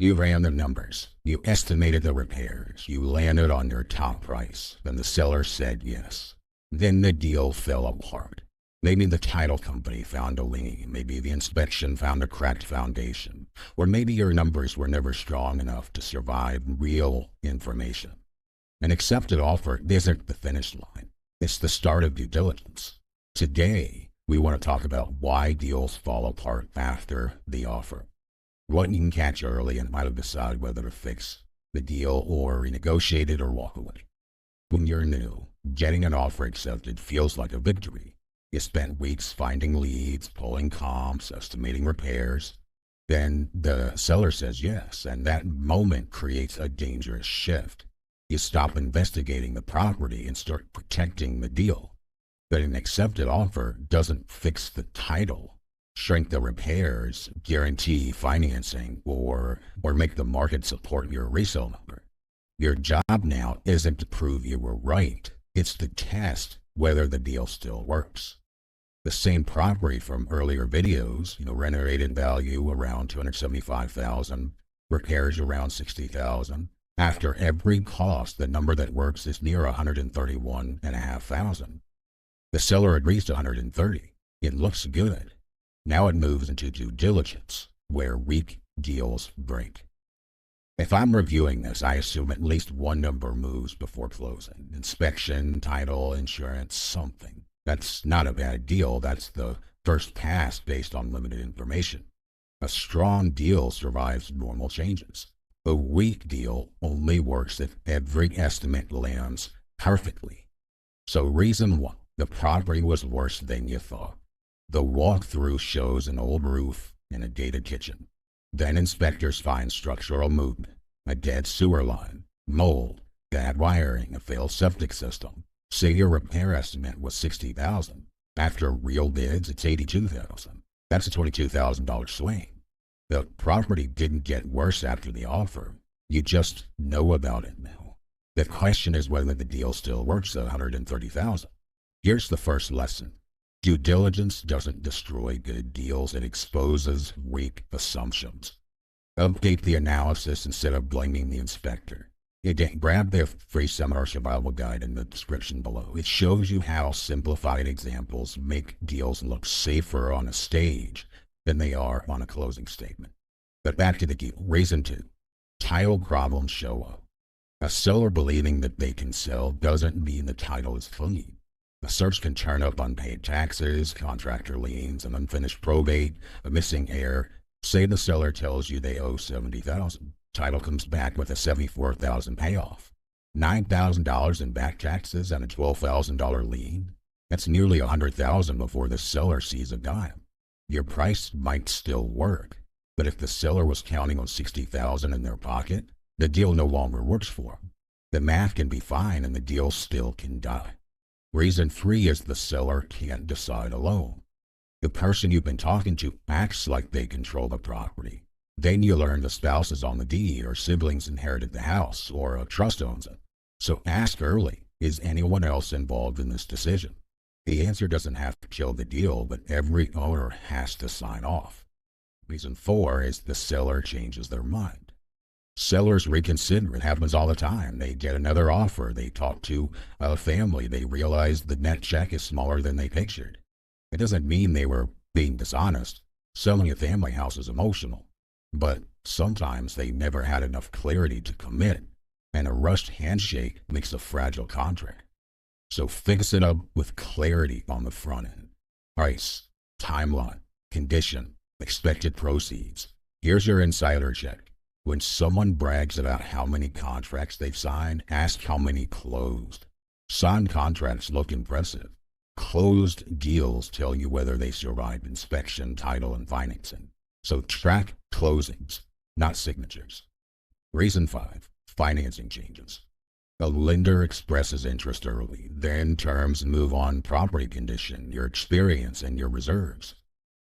You ran the numbers. You estimated the repairs. You landed on your top price. Then the seller said yes. Then the deal fell apart. Maybe the title company found a lien. Maybe the inspection found a cracked foundation. Or maybe your numbers were never strong enough to survive real information. An accepted offer isn't the finish line. It's the start of due diligence. Today, we want to talk about why deals fall apart after the offer. What you can catch early and how to decide whether to fix the deal or renegotiate it or walk away. When you're new, getting an offer accepted feels like a victory. You spent weeks finding leads, pulling comps, estimating repairs. Then the seller says yes, and that moment creates a dangerous shift. You stop investigating the property and start protecting the deal. But an accepted offer doesn't fix the title, shrink the repairs, guarantee financing, or make the market support your resale number. Your job now isn't to prove you were right. It's to test whether the deal still works. The same property from earlier videos, renovated value around $275,000, repairs around $60,000. After every cost, the number that works is near $131,500. The seller agrees to $130,000. It looks good. Now it moves into due diligence, where weak deals break. If I'm reviewing this, I assume at least one number moves before closing. Inspection, title, insurance, something. That's not a bad deal. That's the first pass based on limited information. A strong deal survives normal changes. A weak deal only works if every estimate lands perfectly. So reason one, the property was worse than you thought. The walkthrough shows an old roof and a dated kitchen. Then inspectors find structural movement, a dead sewer line, mold, bad wiring, a failed septic system. Say your repair estimate was $60,000. After real bids, it's $82,000. That's a $22,000 swing. The property didn't get worse after the offer. You just know about it now. The question is whether the deal still works at $130,000. Here's the first lesson. Due diligence doesn't destroy good deals. It exposes weak assumptions. Update the analysis instead of blaming the inspector. Grab their free seminar survival guide in the description below. It shows you how simplified examples make deals look safer on a stage than they are on a closing statement. But back to the deal. Reason two, title problems show up. A seller believing that they can sell doesn't mean the title is clean. The search can turn up unpaid taxes, contractor liens, an unfinished probate, a missing heir. Say the seller tells you they owe $70,000. Title comes back with a $74,000 payoff. $9,000 in back taxes and a $12,000 lien. That's nearly $100,000 before the seller sees a dime. Your price might still work, but if the seller was counting on $60,000 in their pocket, the deal no longer works for them. The math can be fine and the deal still can die. Reason three is the seller can't decide alone. The person you've been talking to acts like they control the property. Then you learn the spouse is on the deed, or siblings inherited the house, or a trust owns it. So ask early, is anyone else involved in this decision? The answer doesn't have to kill the deal, but every owner has to sign off. Reason four is the seller changes their mind. Sellers reconsider. It happens all the time. They get another offer. They talk to a family. They realize the net check is smaller than they pictured. It doesn't mean they were being dishonest. Selling a family house is emotional. But sometimes they never had enough clarity to commit, and a rushed handshake makes a fragile contract. So fix it up with clarity on the front end. Price, timeline, condition, expected proceeds. Here's your insider check. When someone brags about how many contracts they've signed, ask how many closed. Signed contracts look impressive. Closed deals tell you whether they survived inspection, title, and financing. So track closings, not signatures. Reason five, financing changes. A lender expresses interest early, then terms move on property condition, your experience, and your reserves.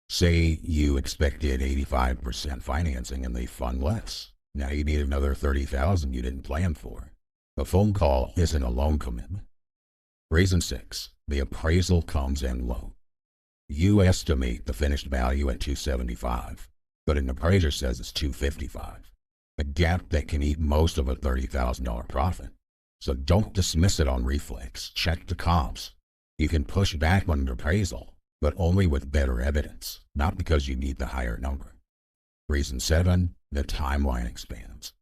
Say you expected 85% financing and they fund less. Now you need another $30,000 you didn't plan for. A phone call isn't a loan commitment. Reason six, the appraisal comes in low. You estimate the finished value at $275, but an appraiser says it's $255. a gap that can eat most of a $30,000 profit. So don't dismiss it on reflex. Check the comps. You can push back on an appraisal, but only with better evidence, not because you need the higher number. Reason 7, the timeline expands.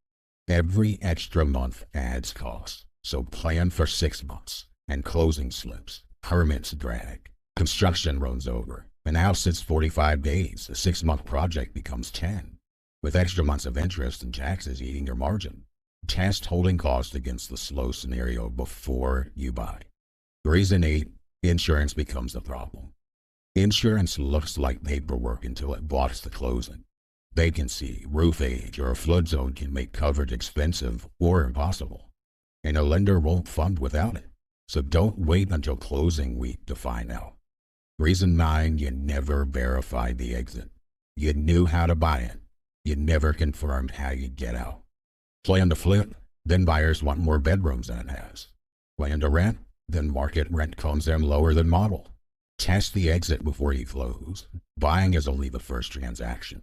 Every extra month adds cost, so plan for 6 months, and closing slips, permits drag, construction runs over, and now sits 45 days. A 6-month project becomes 10, with extra months of interest and taxes eating your margin. Test holding costs against the slow scenario before you buy. Reason 8, insurance becomes a problem. Insurance looks like paperwork until it blocks the closing. Vacancy, roof age, or a flood zone can make coverage expensive or impossible, and a lender won't fund without it. So don't wait until closing week to find out. Reason 9, you never verified the exit. You knew how to buy it. You never confirmed how you'd get out. Plan to flip, then buyers want more bedrooms than it has. Plan to rent, then market rent comes in lower than model. Test the exit before you close. Buying is only the first transaction.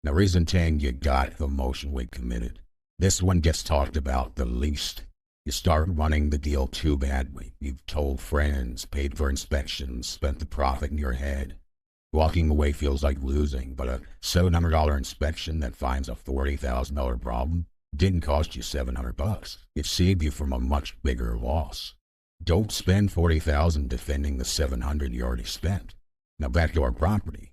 Now, reason 10, you got emotionally committed. This one gets talked about the least. You start running the deal too badly. You've told friends, paid for inspections, spent the profit in your head. Walking away feels like losing, but a $700 inspection that finds a $40,000 problem didn't cost you $700. It saved you from a much bigger loss. Don't spend $40,000 defending the $700 you already spent. Now back to our property.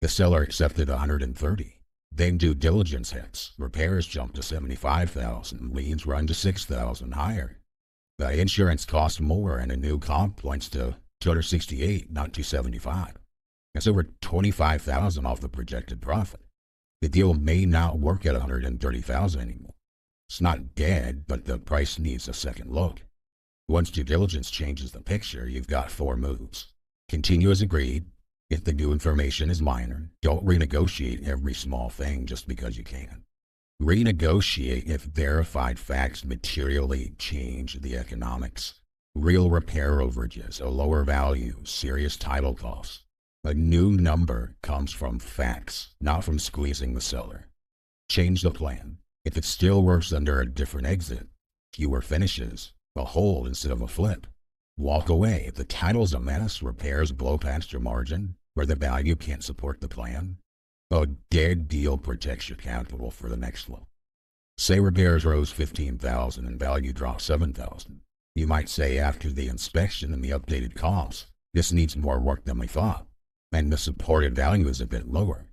The seller accepted $130. Then due diligence hits. Repairs jump to $75,000. Liens run to $6,000 higher. The insurance costs more, and a new comp points to $268, not $275. That's over $25,000 off the projected profit. The deal may not work at $130,000 anymore. It's not dead, but the price needs a second look. Once due diligence changes the picture, you've got 4 moves. Continue as agreed. If the new information is minor, don't renegotiate every small thing just because you can. Renegotiate if verified facts materially change the economics. Real repair overages, a lower value, serious title costs. A new number comes from facts, not from squeezing the seller. Change the plan. If it still works under a different exit, fewer finishes, a hold instead of a flip. Walk away. If the title's a mess, repairs blow past your margin, where the value can't support the plan, a dead deal protects your capital for the next one. Say repairs rose $15,000 and value dropped $7,000. You might say after the inspection and the updated comps, this needs more work than we thought, and the supported value is a bit lower.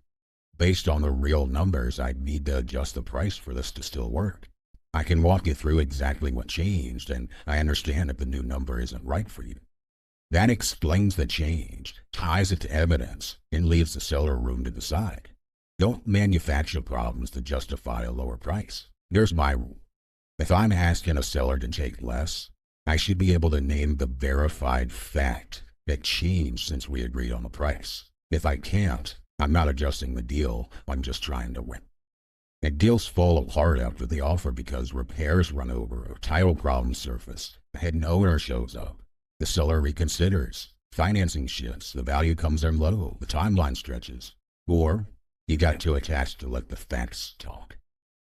Based on the real numbers, I'd need to adjust the price for this to still work. I can walk you through exactly what changed, and I understand if the new number isn't right for you. That explains the change, ties it to evidence, and leaves the seller room to decide. Don't manufacture problems to justify a lower price. Here's my rule. If I'm asking a seller to take less, I should be able to name the verified fact that changed since we agreed on the price. If I can't, I'm not adjusting the deal, I'm just trying to win. And deals fall apart after the offer because repairs run over, or title problems surface, a hidden owner shows up, the seller reconsiders, financing shifts, the value comes in low, the timeline stretches, or you got too attached to let the facts talk.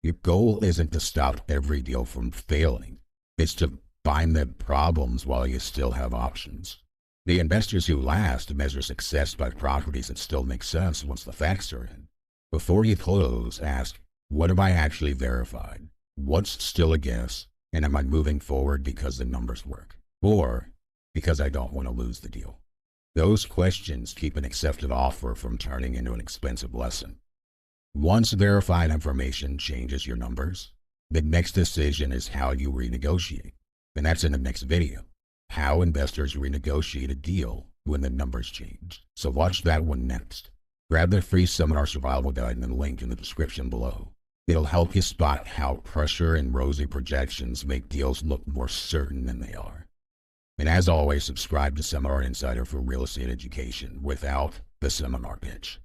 Your goal isn't to stop every deal from failing, it's to find the problems while you still have options. The investors who last measure success by properties that still make sense once the facts are in. Before you close, ask, what have I actually verified? What's still a guess? And am I moving forward because the numbers work? Or because I don't want to lose the deal? Those questions keep an accepted offer from turning into an expensive lesson. Once verified information changes your numbers, the next decision is how you renegotiate. And that's in the next video. How investors renegotiate a deal when the numbers change. So watch that one next. Grab the free seminar survival guide in the link in the description below. It'll help you spot how pressure and rosy projections make deals look more certain than they are. And as always, subscribe to Seminar Insider for real estate education without the seminar pitch.